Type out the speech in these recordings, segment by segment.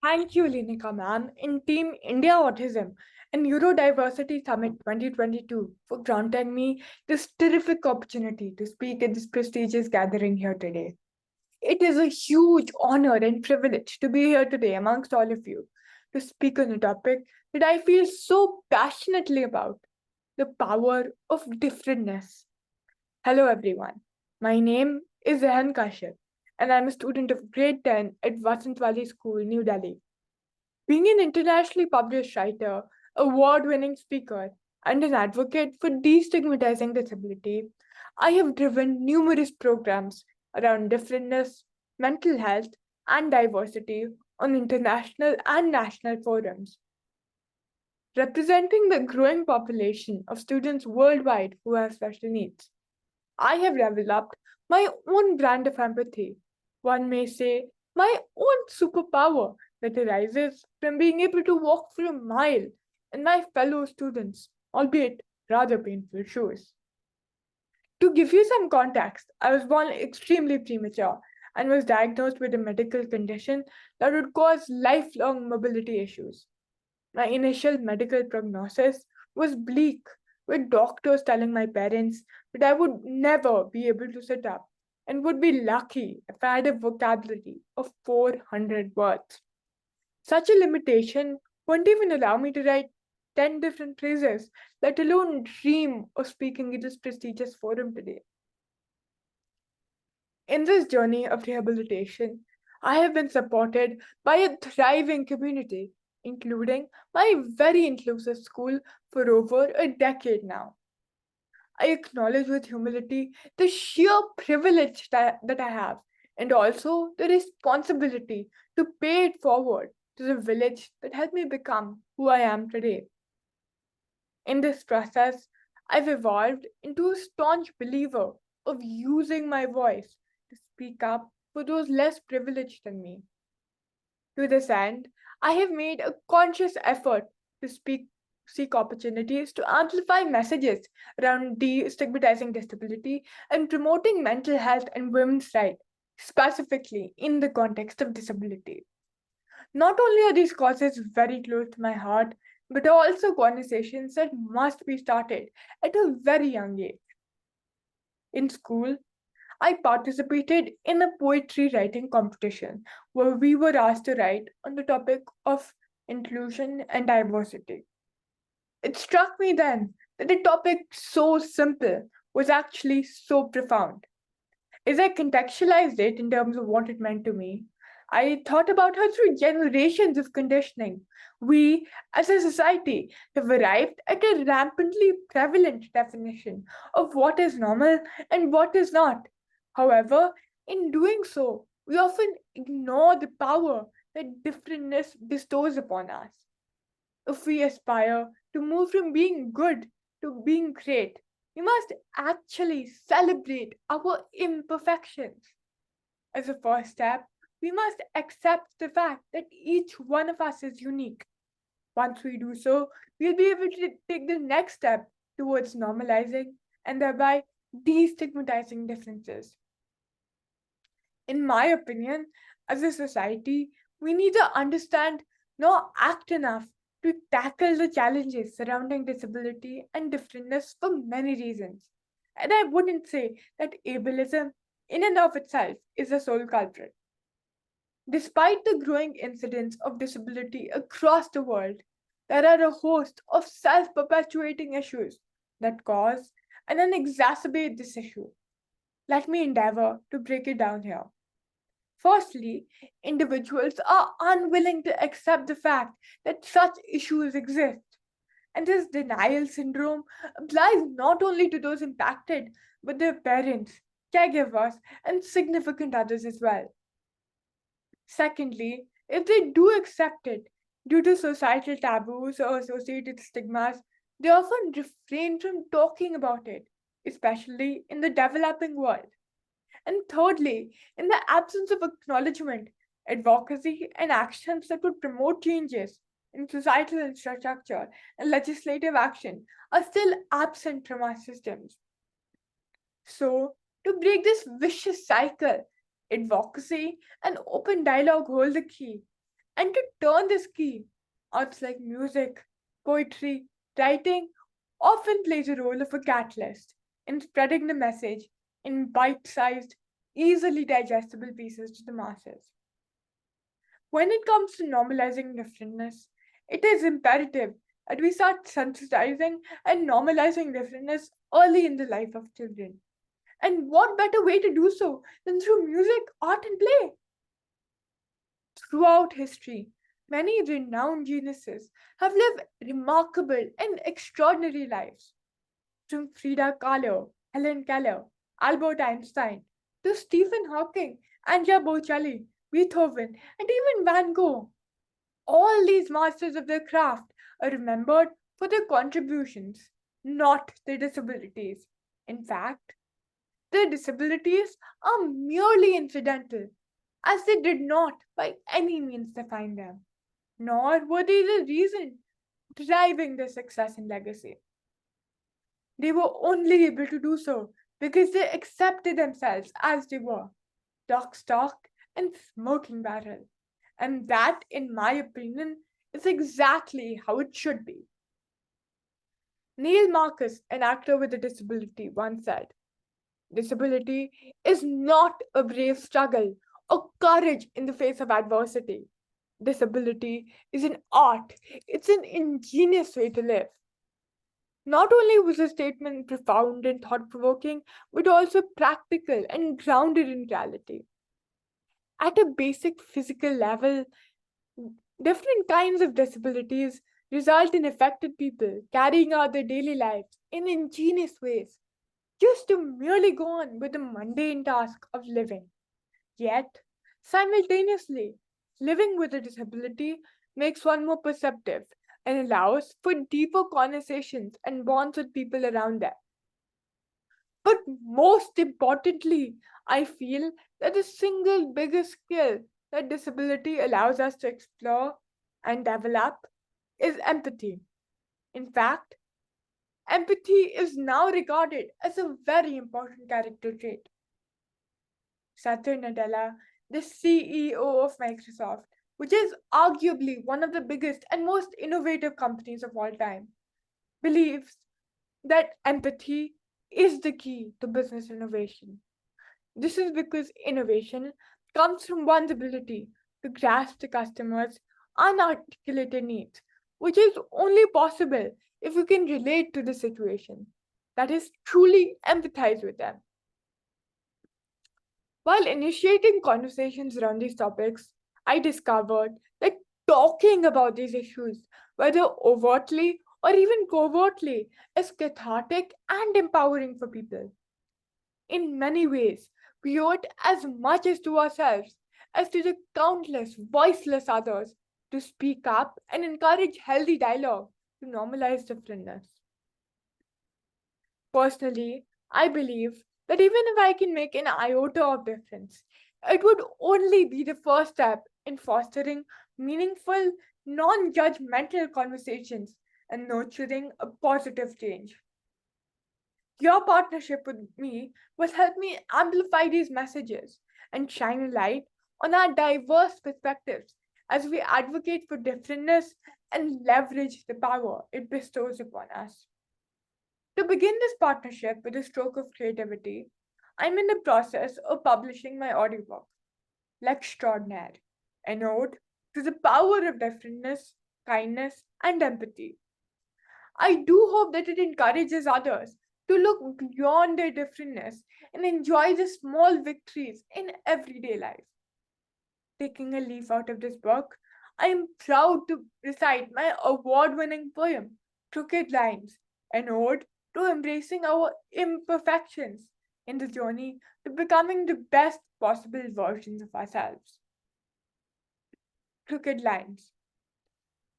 Thank you, Linika ma'am, in Team India Autism and Neurodiversity Summit 2022 for granting me this terrific opportunity to speak at this prestigious gathering here today. It is a huge honor and privilege to be here today amongst all of you to speak on a topic that I feel so passionately about, the power of differentness. Hello, everyone. My name is Rehan Kashyap, and I'm a student of grade 10 at Vasant Valley School, New Delhi. Being an internationally published writer, award winning speaker, and an advocate for destigmatizing disability, I have driven numerous programs around differentness, mental health, and diversity on international and national forums. Representing the growing population of students worldwide who have special needs, I have developed my own brand of empathy. One may say my own superpower that arises from being able to walk for a mile in my fellow students, albeit rather painful shoes. To give you some context, I was born extremely premature and was diagnosed with a medical condition that would cause lifelong mobility issues. My initial medical prognosis was bleak, with doctors telling my parents that I would never be able to sit up and would be lucky if I had a vocabulary of 400 words. Such a limitation wouldn't even allow me to write 10 different phrases, let alone dream of speaking at this prestigious forum today. In this journey of rehabilitation, I have been supported by a thriving community, including my very inclusive school for over a decade now. I acknowledge with humility the sheer privilege that I have, and also the responsibility to pay it forward to the village that helped me become who I am today. In this process, I've evolved into a staunch believer of using my voice to speak up for those less privileged than me. To this end, I have made a conscious effort to seek opportunities to amplify messages around destigmatizing disability and promoting mental health and women's rights, specifically in the context of disability. Not only are these causes very close to my heart, but are also conversations that must be started at a very young age. In school, I participated in a poetry writing competition where we were asked to write on the topic of inclusion and diversity. It struck me then that a topic so simple was actually so profound. As I contextualized it in terms of what it meant to me, I thought about how through generations of conditioning, we as a society have arrived at a rampantly prevalent definition of what is normal and what is not. However, in doing so, we often ignore the power that differentness bestows upon us. If we aspire to move from being good to being great, we must actually celebrate our imperfections. As a first step, we must accept the fact that each one of us is unique. Once we do so, we'll be able to take the next step towards normalizing and thereby destigmatizing differences. In my opinion, as a society, we need to understand nor act enough to tackle the challenges surrounding disability and differentness for many reasons. And I wouldn't say that ableism in and of itself is the sole culprit. Despite the growing incidence of disability across the world, there are a host of self perpetuating issues that cause and then exacerbate this issue. Let me endeavor to break it down here. Firstly, individuals are unwilling to accept the fact that such issues exist. And this denial syndrome applies not only to those impacted, but their parents, caregivers, and significant others as well. Secondly, if they do accept it due to societal taboos or associated stigmas, they often refrain from talking about it, especially in the developing world. And thirdly, in the absence of acknowledgement, advocacy, and actions that would promote changes in societal infrastructure and legislative action are still absent from our systems. So, to break this vicious cycle, advocacy and open dialogue hold the key. And to turn this key, arts like music, poetry, writing often plays a role of a catalyst in spreading the message in bite-sized, easily digestible pieces to the masses. When it comes to normalizing differentness, it is imperative that we start sensitizing and normalizing differentness early in the life of children. And what better way to do so than through music, art, and play? Throughout history, many renowned geniuses have lived remarkable and extraordinary lives. From Frida Kahlo, Helen Keller, Albert Einstein, to Stephen Hawking, Andrea Bocelli, Beethoven, and even Van Gogh. All these masters of their craft are remembered for their contributions, not their disabilities. In fact, their disabilities are merely incidental, as they did not by any means define them, nor were they the reason driving their success and legacy. They were only able to do so because they accepted themselves as they were, lock, stock, and smoking barrel. And that, in my opinion, is exactly how it should be. Neil Marcus, an actor with a disability, once said, "Disability is not a brave struggle or courage in the face of adversity. Disability is an art, it's an ingenious way to live." Not only was the statement profound and thought provoking, but also practical and grounded in reality. At a basic physical level, different kinds of disabilities result in affected people carrying out their daily lives in ingenious ways, just to merely go on with the mundane task of living. Yet, simultaneously, living with a disability makes one more perceptive and allows for deeper conversations and bonds with people around them. But most importantly, I feel that the single biggest skill that disability allows us to explore and develop is empathy. In fact, empathy is now regarded as a very important character trait. Satya Nadella, the CEO of Microsoft, which is arguably one of the biggest and most innovative companies of all time, believes that empathy is the key to business innovation. This is because innovation comes from one's ability to grasp the customer's unarticulated needs, which is only possible if you can relate to the situation, that is, truly empathize with them. While initiating conversations around these topics, I discovered that talking about these issues, whether overtly or even covertly, is cathartic and empowering for people. In many ways, we owe it as much as to ourselves as to the countless voiceless others to speak up and encourage healthy dialogue to normalize differentness. Personally, I believe that even if I can make an iota of difference, it would only be the first step in fostering meaningful, non judgmental conversations and nurturing a positive change. Your partnership with me will help me amplify these messages and shine a light on our diverse perspectives as we advocate for differentness and leverage the power it bestows upon us. To begin this partnership with a stroke of creativity, I'm in the process of publishing my audiobook, L'Extraordinaire, an ode to the power of differentness, kindness, and empathy. I do hope that it encourages others to look beyond their differentness and enjoy the small victories in everyday life. Taking a leaf out of this book, I am proud to recite my award winning poem, Crooked Lines, an ode to embracing our imperfections in the journey to becoming the best possible versions of ourselves. Crooked Lines.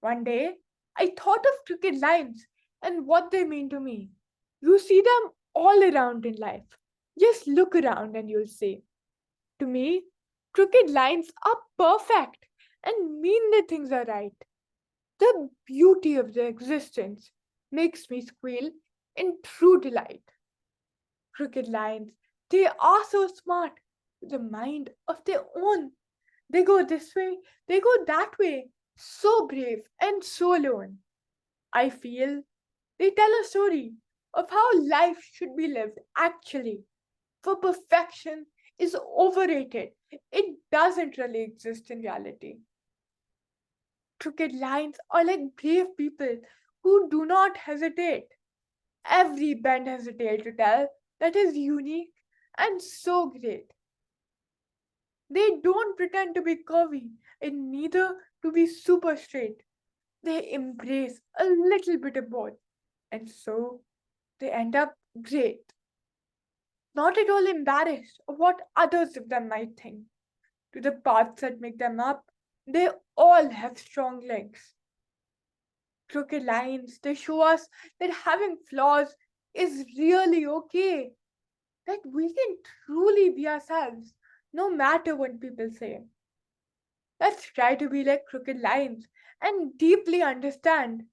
One day, I thought of crooked lines and what they mean to me. You see them all around in life. Just look around and you'll see. To me, crooked lines are perfect and mean that things are right. The beauty of their existence makes me squeal in true delight. Crooked lines, they are so smart with a mind of their own. They go this way, they go that way, so brave and so alone. I feel they tell a story of how life should be lived actually. For perfection is overrated. It doesn't really exist in reality. Crooked lines are like brave people who do not hesitate. Every bend has a tale to tell that is unique and so great. They don't pretend to be curvy and neither to be super straight. They embrace a little bit of both, and so they end up great. Not at all embarrassed of what others of them might think. To the parts that make them up, they all have strong legs. Crooked lines, they show us that having flaws is really okay, that we can truly be ourselves, no matter what people say. Let's try to be like crooked lines and deeply understand.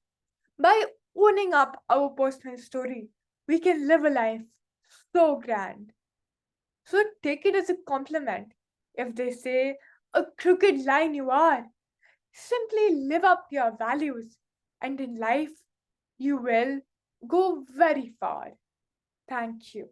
By owning up our personal story, we can live a life so grand. So take it as a compliment. If they say, a crooked line you are, simply live up to your values, and in life, you will go very far. Thank you.